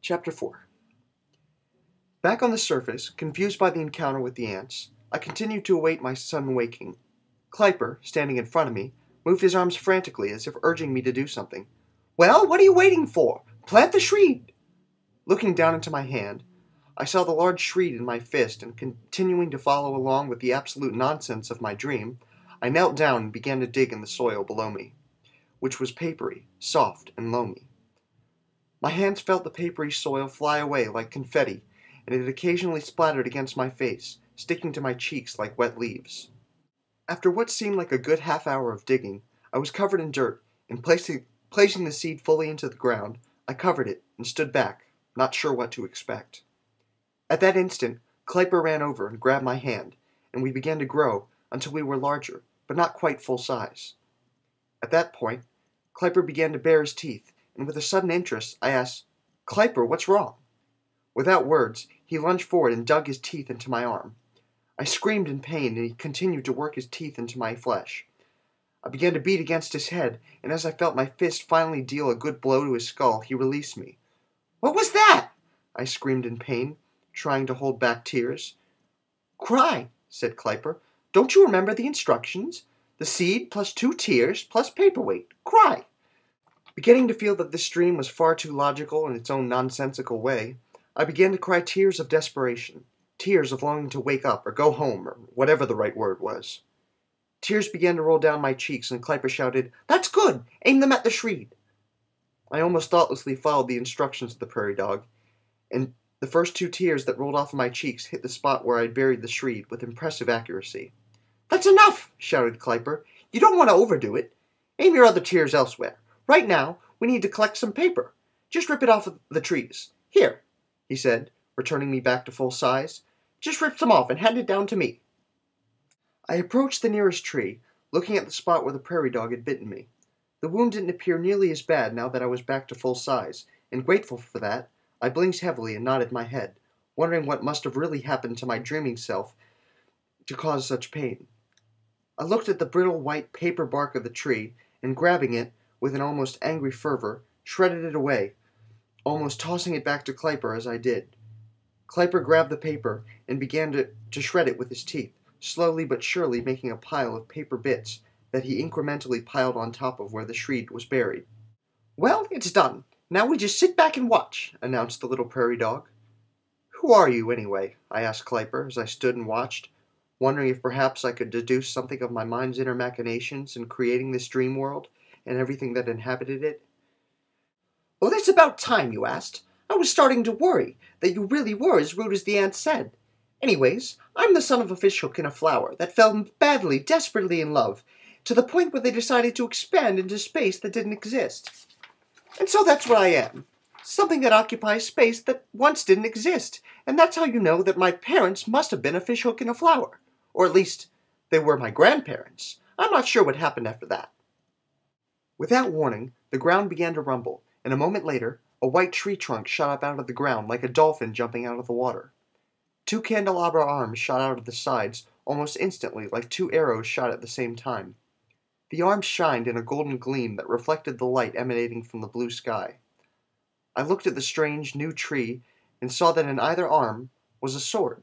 Chapter 4. Back on the surface, confused by the encounter with the ants, I continued to await my sudden waking. Kleiper, standing in front of me, moved his arms frantically as if urging me to do something. "Well, what are you waiting for? Plant the shreed!" Looking down into my hand, I saw the large shreed in my fist, and continuing to follow along with the absolute nonsense of my dream, I knelt down and began to dig in the soil below me, which was papery, soft, and loamy. My hands felt the papery soil fly away like confetti, and it occasionally splattered against my face, sticking to my cheeks like wet leaves. After what seemed like a good half-hour of digging, I was covered in dirt, and placing the seed fully into the ground, I covered it and stood back, not sure what to expect. At that instant, Kleiper ran over and grabbed my hand, and we began to grow until we were larger, but not quite full size. At that point, Kleiper began to bare his teeth, and with a sudden interest, I asked, "Kleiper, what's wrong?" Without words, he lunged forward and dug his teeth into my arm. I screamed in pain, and he continued to work his teeth into my flesh. I began to beat against his head, and as I felt my fist finally deal a good blow to his skull, he released me. "What was that?" I screamed in pain, trying to hold back tears. "Cry," said Kleiper. "Don't you remember the instructions? The seed plus 2 tears plus paperweight. Cry." Beginning to feel that this dream was far too logical in its own nonsensical way, I began to cry tears of desperation, tears of longing to wake up or go home, or whatever the right word was. Tears began to roll down my cheeks, and Kleiper shouted, "That's good! Aim them at the shreed!" I almost thoughtlessly followed the instructions of the prairie dog, and the first 2 tears that rolled off of my cheeks hit the spot where I'd buried the shreed with impressive accuracy. "That's enough!" shouted Kleiper. "You don't want to overdo it. Aim your other tears elsewhere. Right now, we need to collect some paper. Just rip it off of the trees. Here," he said, returning me back to full size. "Just rip some off and hand it down to me." I approached the nearest tree, looking at the spot where the prairie dog had bitten me. The wound didn't appear nearly as bad now that I was back to full size, and grateful for that, I blinked heavily and nodded my head, wondering what must have really happened to my dreaming self to cause such pain. I looked at the brittle white paper bark of the tree, and grabbing it, with an almost angry fervor, shredded it away, almost tossing it back to Kleiper as I did. Kleiper grabbed the paper and began to shred it with his teeth, slowly but surely making a pile of paper bits that he incrementally piled on top of where the shreed was buried. "Well, it's done. Now we just sit back and watch," announced the little prairie dog. "Who are you, anyway?" I asked Kleiper as I stood and watched, wondering if perhaps I could deduce something of my mind's inner machinations in creating this dream world and everything that inhabited it. "Well, it's about time you asked. I was starting to worry that you really were as rude as the ants said. Anyways, I'm the son of a fishhook in a flower that fell badly, desperately in love, to the point where they decided to expand into space that didn't exist. And so that's what I am. Something that occupies space that once didn't exist. And that's how you know that my parents must have been a fishhook in a flower. Or at least, they were my grandparents. I'm not sure what happened after that." Without warning, the ground began to rumble, and a moment later, a white tree trunk shot up out of the ground like a dolphin jumping out of the water. 2 candelabra arms shot out of the sides almost instantly like 2 arrows shot at the same time. The arms shined in a golden gleam that reflected the light emanating from the blue sky. I looked at the strange, new tree and saw that in either arm was a sword.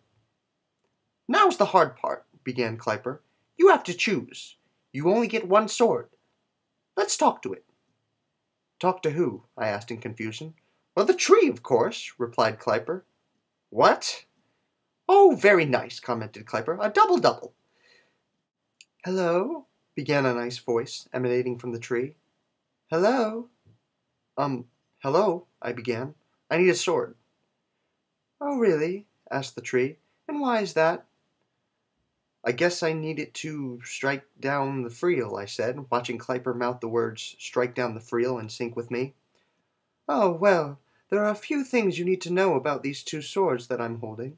"Now's the hard part," began Kleiper. "You have to choose. You only get 1 sword. Let's talk to it." "Talk to who?" I asked in confusion. "Well, the tree, of course," replied Kleiper. "What?" "Oh, very nice," commented Kleiper. "A double-double." "Hello?" began a nice voice emanating from the tree. "Hello?" Hello," I began. "I need a sword." "Oh, really?" asked the tree. "And why is that?" "I guess I need it to strike down the Freel," I said, watching Kleiper mouth the words "strike down the Freel" in sync with me. "Oh, well, there are a few things you need to know about these 2 swords that I'm holding.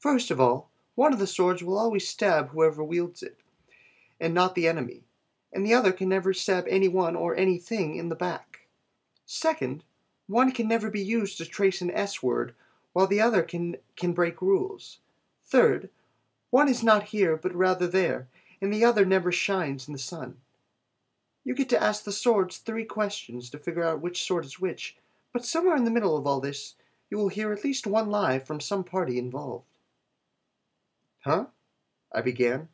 First of all, one of the swords will always stab whoever wields it, and not the enemy, and the other can never stab anyone or anything in the back. Second, one can never be used to trace an S word, while the other can break rules. Third, one is not here but rather there, and the other never shines in the sun. You get to ask the swords 3 questions to figure out which sword is which, but somewhere in the middle of all this, you will hear at least one lie from some party involved. Huh? I began,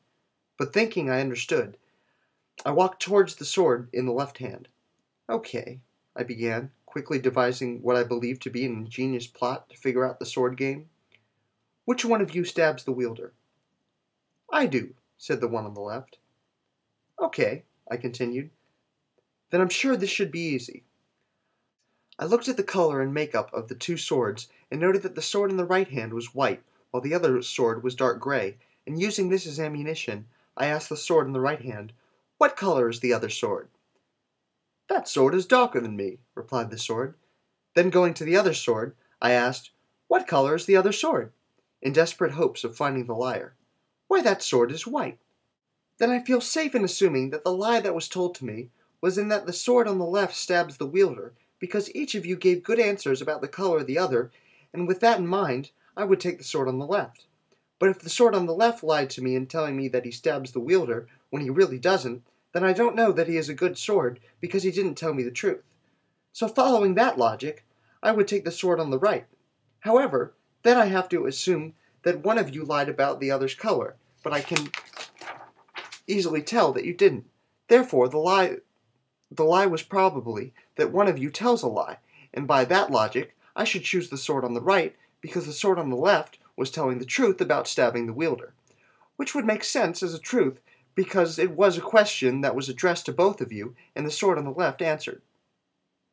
but thinking I understood, I walked towards the sword in the left hand. Okay, I began, quickly devising what I believed to be an ingenious plot to figure out the sword game. Which one of you stabs the wielder? I do, said the one on the left. Okay, I continued. Then I'm sure this should be easy. I looked at the color and makeup of the two swords and noted that the sword in the right hand was white, while the other sword was dark gray, and using this as ammunition, I asked the sword in the right hand, "What color is the other sword?" "That sword is darker than me," replied the sword. Then going to the other sword, I asked, "What color is the other sword?" in desperate hopes of finding the liar. "Why, that sword is white." Then I feel safe in assuming that the lie that was told to me was in that the sword on the left stabs the wielder, because each of you gave good answers about the color of the other, and with that in mind, I would take the sword on the left. But if the sword on the left lied to me in telling me that he stabs the wielder when he really doesn't, then I don't know that he is a good sword because he didn't tell me the truth. So following that logic, I would take the sword on the right. However, then I have to assume that one of you lied about the other's color, but I can easily tell that you didn't. Therefore, the lie was probably that one of you tells a lie, and by that logic, I should choose the sword on the right because the sword on the left was telling the truth about stabbing the wielder, which would make sense as a truth because it was a question that was addressed to both of you, and the sword on the left answered.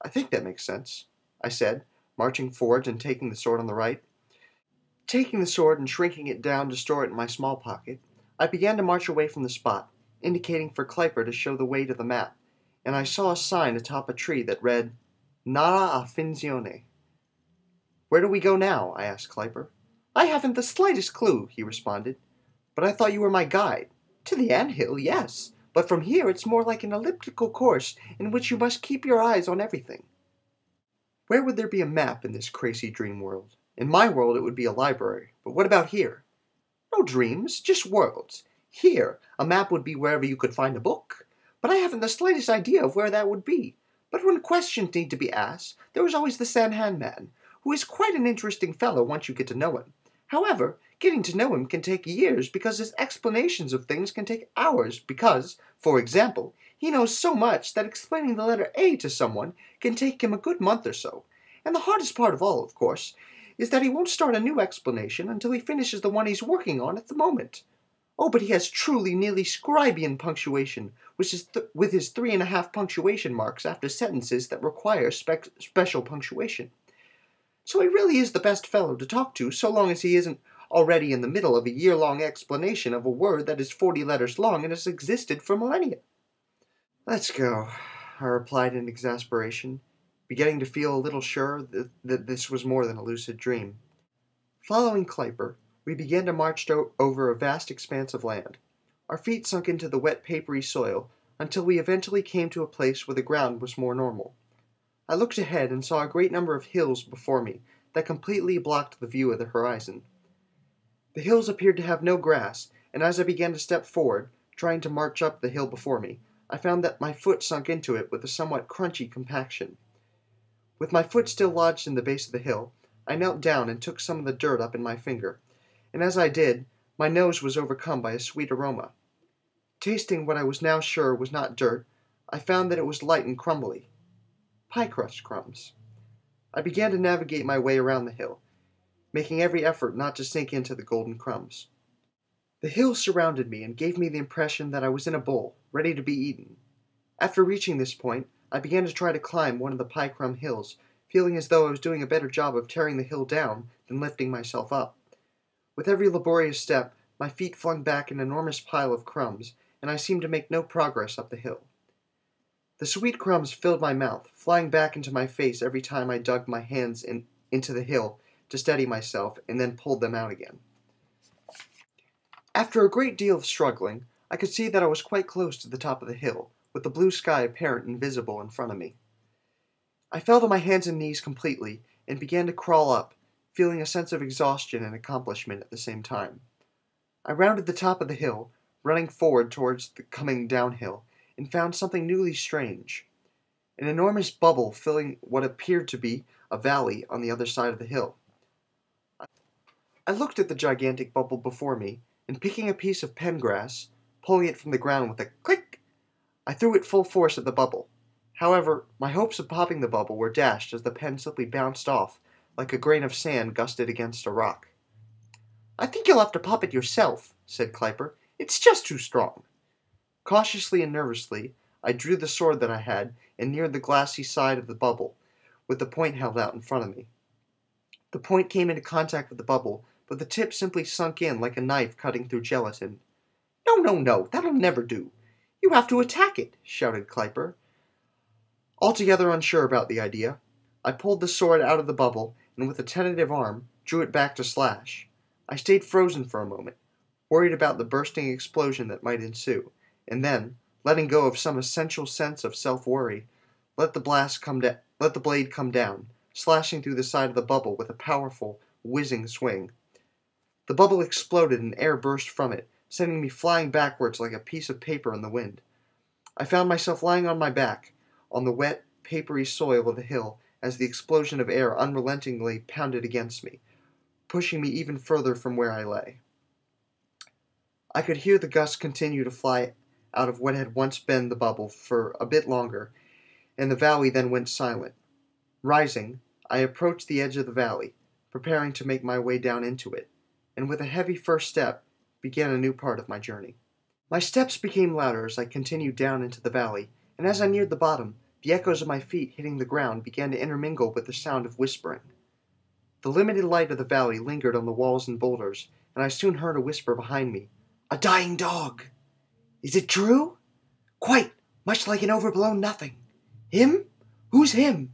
I think that makes sense, I said, marching forward and taking the sword on the right. Taking the sword and shrinking it down to store it in my small pocket, I began to march away from the spot, indicating for Kleiper to show the way to the map, and I saw a sign atop a tree that read, Nara a Finzione. "Where do we go now?" I asked Kleiper. "I haven't the slightest clue," he responded. "But I thought you were my guide." "To the anthill, yes, but from here it's more like an elliptical course in which you must keep your eyes on everything." Where would there be a map in this crazy dream world? In my world it would be a library, but what about here? "No dreams, just worlds. Here, a map would be wherever you could find a book. But I haven't the slightest idea of where that would be. But when questions need to be asked, there is always the sandhandman, who is quite an interesting fellow once you get to know him. However, getting to know him can take years because his explanations of things can take hours because, for example, he knows so much that explaining the letter A to someone can take him a good month or so. And the hardest part of all, of course, is that he won't start a new explanation until he finishes the one he's working on at the moment. Oh, but he has truly nearly scribian punctuation, which is with his 3.5 punctuation marks after sentences that require special punctuation. So he really is the best fellow to talk to, so long as he isn't already in the middle of a year-long explanation of a word that is 40 letters long and has existed for millennia. "Let's go," I replied in exasperation, beginning to feel a little sure that this was more than a lucid dream. Following Kleiper, we began to march over a vast expanse of land. Our feet sunk into the wet, papery soil until we eventually came to a place where the ground was more normal. I looked ahead and saw a great number of hills before me that completely blocked the view of the horizon. The hills appeared to have no grass, and as I began to step forward, trying to march up the hill before me, I found that my foot sunk into it with a somewhat crunchy compaction. With my foot still lodged in the base of the hill, I knelt down and took some of the dirt up in my finger, and as I did, my nose was overcome by a sweet aroma. Tasting what I was now sure was not dirt, I found that it was light and crumbly. Pie crust crumbs. I began to navigate my way around the hill, making every effort not to sink into the golden crumbs. The hill surrounded me and gave me the impression that I was in a bowl, ready to be eaten. After reaching this point, I began to try to climb one of the pie crumb hills, feeling as though I was doing a better job of tearing the hill down than lifting myself up. With every laborious step, my feet flung back an enormous pile of crumbs, and I seemed to make no progress up the hill. The sweet crumbs filled my mouth, flying back into my face every time I dug my hands into the hill to steady myself and then pulled them out again. After a great deal of struggling, I could see that I was quite close to the top of the hill, with the blue sky apparent and visible in front of me. I fell to my hands and knees completely and began to crawl up, feeling a sense of exhaustion and accomplishment at the same time. I rounded the top of the hill, running forward towards the coming downhill, and found something newly strange. An enormous bubble filling what appeared to be a valley on the other side of the hill. I looked at the gigantic bubble before me, and picking a piece of pen grass, pulling it from the ground with a click, I threw it full force at the bubble. However, my hopes of popping the bubble were dashed as the pen simply bounced off like a grain of sand gusted against a rock. "I think you'll have to pop it yourself," said Kleiper. "It's just too strong." Cautiously and nervously, I drew the sword that I had and neared the glassy side of the bubble, with the point held out in front of me. The point came into contact with the bubble, but the tip simply sunk in like a knife cutting through gelatin. "No, no, no, that'll never do. You have to attack it," shouted Kleiper. Altogether unsure about the idea, I pulled the sword out of the bubble and with a tentative arm drew it back to slash. I stayed frozen for a moment, worried about the bursting explosion that might ensue, and then, letting go of some essential sense of self-worry, let the blade come down, slashing through the side of the bubble with a powerful, whizzing swing. The bubble exploded and air burst from it, sending me flying backwards like a piece of paper in the wind. I found myself lying on my back, on the wet, papery soil of the hill, as the explosion of air unrelentingly pounded against me, pushing me even further from where I lay. I could hear the gusts continue to fly out of what had once been the bubble for a bit longer, and the valley then went silent. Rising, I approached the edge of the valley, preparing to make my way down into it, and with a heavy first step, began a new part of my journey. My steps became louder as I continued down into the valley, and as I neared the bottom, the echoes of my feet hitting the ground began to intermingle with the sound of whispering. The limited light of the valley lingered on the walls and boulders, and I soon heard a whisper behind me. "A dying dog! Is it true? Quite, much like an overblown nothing. Him? Who's him?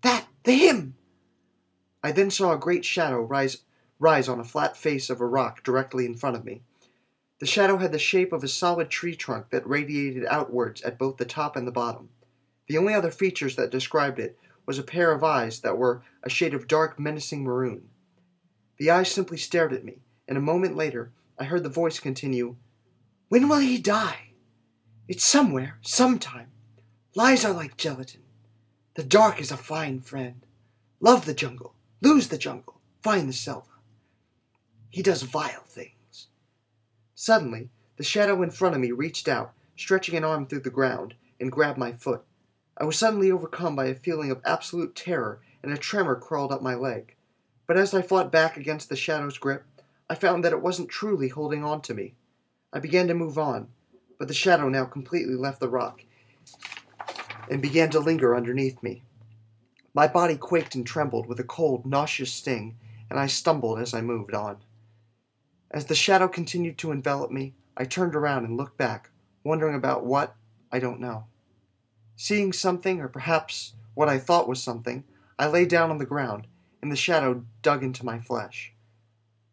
The him!" I then saw a great shadow rise on a flat face of a rock directly in front of me. The shadow had the shape of a solid tree trunk that radiated outwards at both the top and the bottom. The only other features that described it was a pair of eyes that were a shade of dark, menacing maroon. The eyes simply stared at me, and a moment later I heard the voice continue, "When will he die? It's somewhere, sometime. Lies are like gelatin. The dark is a fine friend. Love the jungle, lose the jungle, find the selva. He does vile things." Suddenly, the shadow in front of me reached out, stretching an arm through the ground, and grabbed my foot. I was suddenly overcome by a feeling of absolute terror, and a tremor crawled up my leg. But as I fought back against the shadow's grip, I found that it wasn't truly holding on to me. I began to move on, but the shadow now completely left the rock and began to linger underneath me. My body quaked and trembled with a cold, nauseous sting, and I stumbled as I moved on. As the shadow continued to envelop me, I turned around and looked back, wondering about what, I don't know. Seeing something, or perhaps what I thought was something, I lay down on the ground, and the shadow dug into my flesh.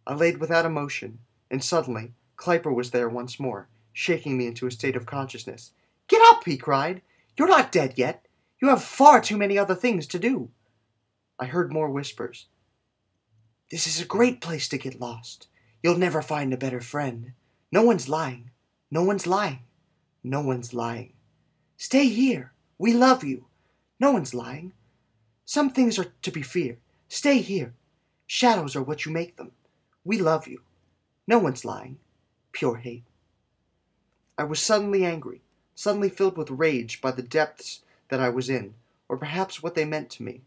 I laid without emotion, and suddenly, Kleiper was there once more, shaking me into a state of consciousness. "Get up!" he cried. "You're not dead yet. You have far too many other things to do." I heard more whispers. "This is a great place to get lost. You'll never find a better friend. No one's lying. No one's lying. No one's lying. Stay here. We love you. No one's lying. Some things are to be feared. Stay here. Shadows are what you make them. We love you. No one's lying. Pure hate." I was suddenly angry, suddenly filled with rage by the depths that I was in, or perhaps what they meant to me.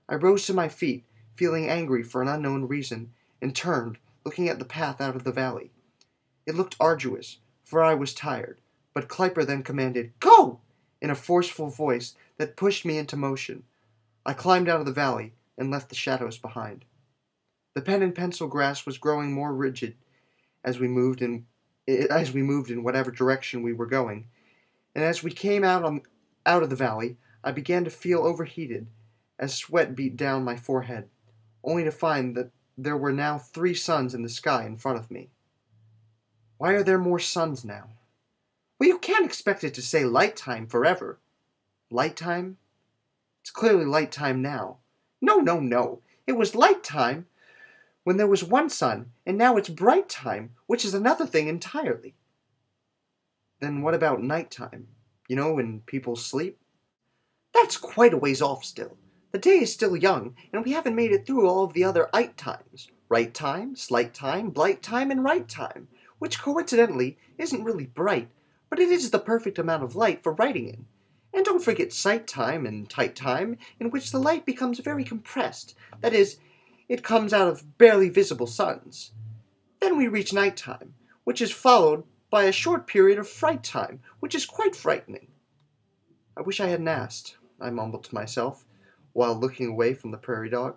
I rose to my feet, feeling angry for an unknown reason, and turned, looking at the path out of the valley. It looked arduous, for I was tired, but Kleiper then commanded, "Go!" in a forceful voice that pushed me into motion. I climbed out of the valley and left the shadows behind. The pen and pencil grass was growing more rigid as we moved in whatever direction we were going, and as we came out of the valley, I began to feel overheated as sweat beat down my forehead, only to find that there were now 3 suns in the sky in front of me. Why are there more suns now? Well, you can't expect it to say light time forever. Light time? It's clearly light time now. No, no, no. It was light time when there was one sun, and now it's bright time, which is another thing entirely. Then what about night time? You know, when people sleep? That's quite a ways off still. The day is still young, and we haven't made it through all of the other ite times. Right time, slight time, blight time, and right time, which coincidentally isn't really bright, but it is the perfect amount of light for writing in. And don't forget sight time and tight time, in which the light becomes very compressed. That is, it comes out of barely visible suns. Then we reach night time, which is followed by a short period of fright time, which is quite frightening. I wish I hadn't asked, I mumbled to myself, while looking away from the prairie dog.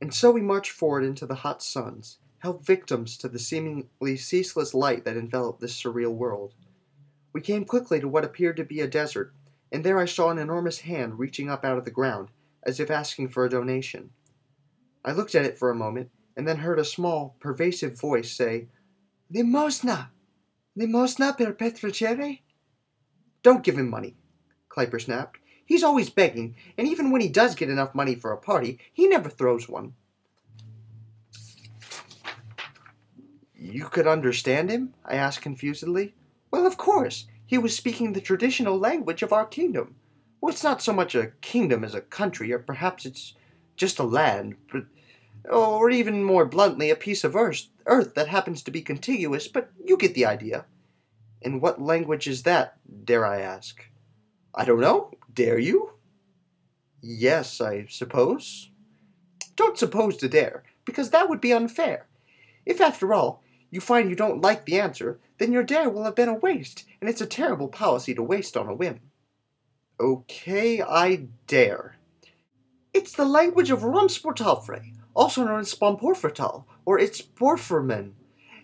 And so we marched forward into the hot suns, held victims to the seemingly ceaseless light that enveloped this surreal world. We came quickly to what appeared to be a desert, and there I saw an enormous hand reaching up out of the ground, as if asking for a donation. I looked at it for a moment, and then heard a small, pervasive voice say, "Limosna! Limosna per petricere?" "Don't give him money," Kleiper snapped. "He's always begging, and even when he does get enough money for a party, he never throws one." "You could understand him?" I asked confusedly. "Well, of course. He was speaking the traditional language of our kingdom. Well, it's not so much a kingdom as a country, or perhaps it's just a land, but, or even more bluntly, a piece of earth that happens to be contiguous, but you get the idea." "And what language is that, dare I ask?" "I don't know. Dare you?" "Yes, I suppose." "Don't suppose to dare, because that would be unfair. If, after all, you find you don't like the answer, then your dare will have been a waste, and it's a terrible policy to waste on a whim." "Okay, I dare." "It's the language of Rumsportalfrey, also known as Spomporfertal, or it's Borferman,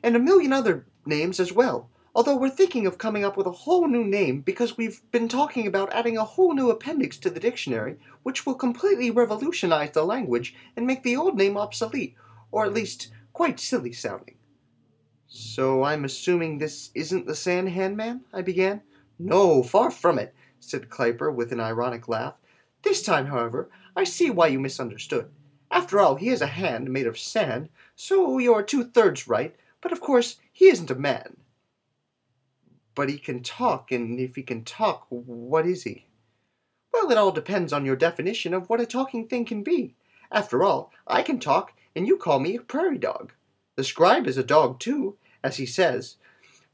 and a million other names as well. Although we're thinking of coming up with a whole new name because we've been talking about adding a whole new appendix to the dictionary, which will completely revolutionize the language and make the old name obsolete, or at least quite silly sounding." "So I'm assuming this isn't the Sandhandman?" I began. "No, far from it," said Kleiper with an ironic laugh. "This time, however, I see why you misunderstood. After all, he is a hand made of sand, so you're 2/3 right, but of course he isn't a man." "But he can talk, and if he can talk, what is he?" "Well, it all depends on your definition of what a talking thing can be. After all, I can talk, and you call me a prairie dog. The scribe is a dog, too, as he says,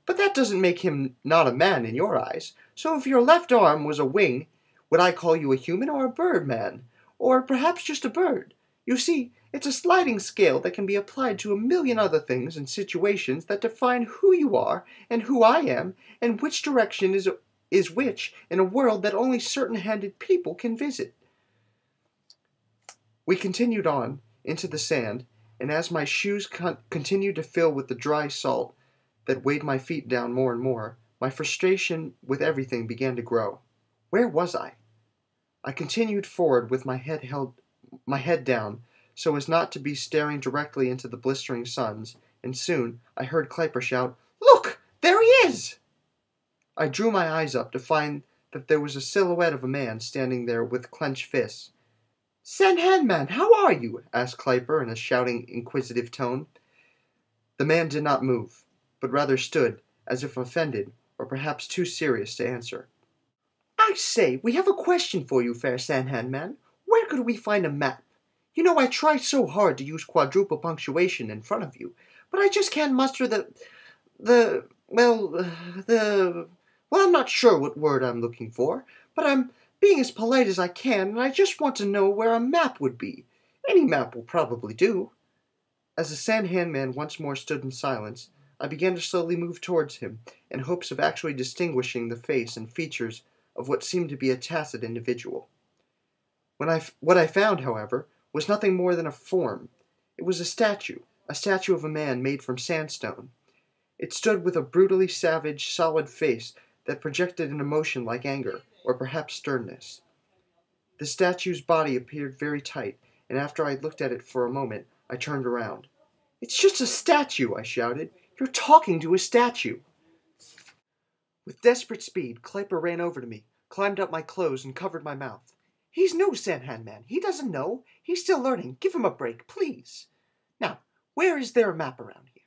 but that doesn't make him not a man in your eyes. So if your left arm was a wing, would I call you a human or a bird man? Or perhaps just a bird? You see, it's a sliding scale that can be applied to a million other things and situations that define who you are and who I am and which direction is which in a world that only certain-handed people can visit." We continued on into the sand, and as my shoes continued to fill with the dry salt that weighed my feet down more and more, my frustration with everything began to grow. Where was I? I continued forward with my head down, so as not to be staring directly into the blistering suns, and soon I heard Kleiper shout, "Look! There he is!" I drew my eyes up to find that there was a silhouette of a man standing there with clenched fists. "Sandhandman, how are you?" asked Kleiper in a shouting, inquisitive tone. The man did not move, but rather stood, as if offended, or perhaps too serious to answer. "I say, we have a question for you, fair Sandhandman. Where could we find a map? You know I try so hard to use quadruple punctuation in front of you, but I just can't muster well, I'm not sure what word I'm looking for, but I'm being as polite as I can, and I just want to know where a map would be. Any map will probably do." As the Sandhandman once more stood in silence, I began to slowly move towards him, in hopes of actually distinguishing the face and features of what seemed to be a tacit individual. What I found, however, was nothing more than a form. It was a statue of a man made from sandstone. It stood with a brutally savage, solid face that projected an emotion like anger, or perhaps sternness. The statue's body appeared very tight, and after I had looked at it for a moment, I turned around. "It's just a statue!" I shouted. "You're talking to a statue!" With desperate speed, Kleiper ran over to me, climbed up my clothes, and covered my mouth. "He's no Sandhandman. He doesn't know. He's still learning. Give him a break, please. Now, where is there a map around here?"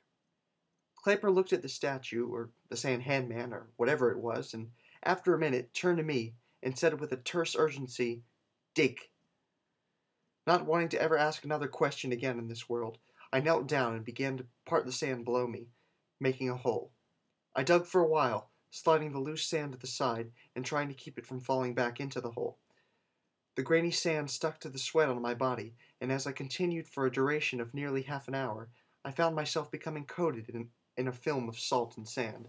Kleiper looked at the statue, or the Sandhandman, or whatever it was, and after a minute turned to me and said with a terse urgency, "Dig." Not wanting to ever ask another question again in this world, I knelt down and began to part the sand below me, making a hole. I dug for a while, sliding the loose sand to the side and trying to keep it from falling back into the hole. The grainy sand stuck to the sweat on my body, and as I continued for a duration of nearly half an hour, I found myself becoming coated in a film of salt and sand.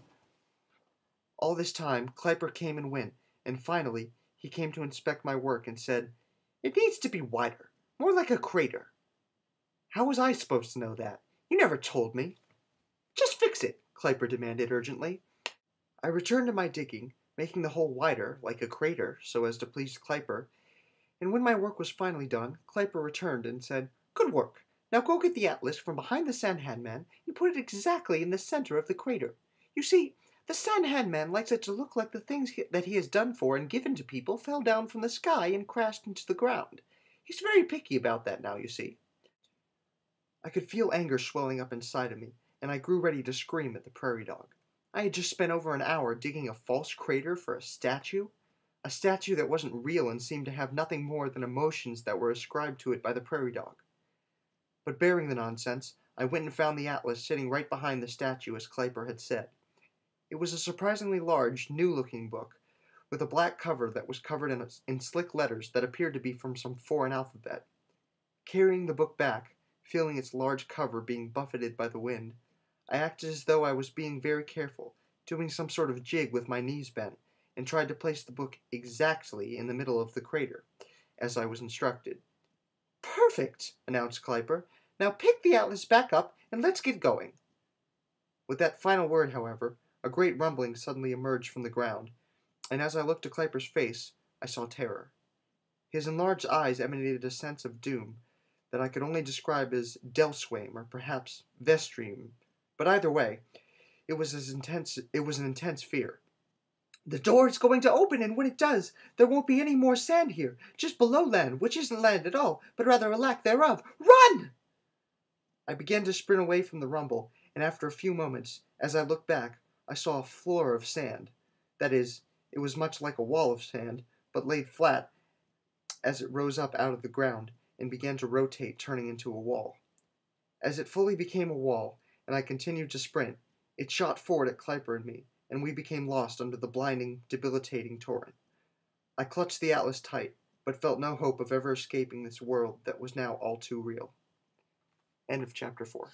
All this time, Kleiper came and went, and finally he came to inspect my work and said, "It needs to be wider, more like a crater." How was I supposed to know that? You never told me. Just fix it, Kleiper demanded urgently. I returned to my digging, making the hole wider, like a crater, so as to please Kleiper, and when my work was finally done, Kleiper returned and said, "Good work. Now go get the atlas from behind the sandhandman and put it exactly in the center of the crater. You see, the sandhandman likes it to look like the things that he has done for and given to people fell down from the sky and crashed into the ground. He's very picky about that now, you see." I could feel anger swelling up inside of me, and I grew ready to scream at the prairie dog. I had just spent over an hour digging a false crater for a statue that wasn't real and seemed to have nothing more than emotions that were ascribed to it by the prairie dog. But bearing the nonsense, I went and found the atlas sitting right behind the statue as Kleiper had said. It was a surprisingly large, new-looking book, with a black cover that was covered in slick letters that appeared to be from some foreign alphabet. Carrying the book back, feeling its large cover being buffeted by the wind, I acted as though I was being very careful, doing some sort of jig with my knees bent, and tried to place the book exactly in the middle of the crater, as I was instructed. "Perfect!" announced Kleiper. "Now pick the atlas back up and let's get going." With that final word, however, a great rumbling suddenly emerged from the ground, and as I looked to Kleiper's face, I saw terror. His enlarged eyes emanated a sense of doom that I could only describe as Delswame or perhaps Vestream, but either way, it was an intense fear. "The door is going to open, and when it does, there won't be any more sand here, just below land, which isn't land at all, but rather a lack thereof. Run!" I began to sprint away from the rumble, and after a few moments, as I looked back, I saw a floor of sand. That is, it was much like a wall of sand, but laid flat as it rose up out of the ground and began to rotate, turning into a wall. As it fully became a wall, and I continued to sprint, it shot forward at Kleiper and me, and we became lost under the blinding, debilitating torrent. I clutched the atlas tight, but felt no hope of ever escaping this world that was now all too real. End of chapter 4.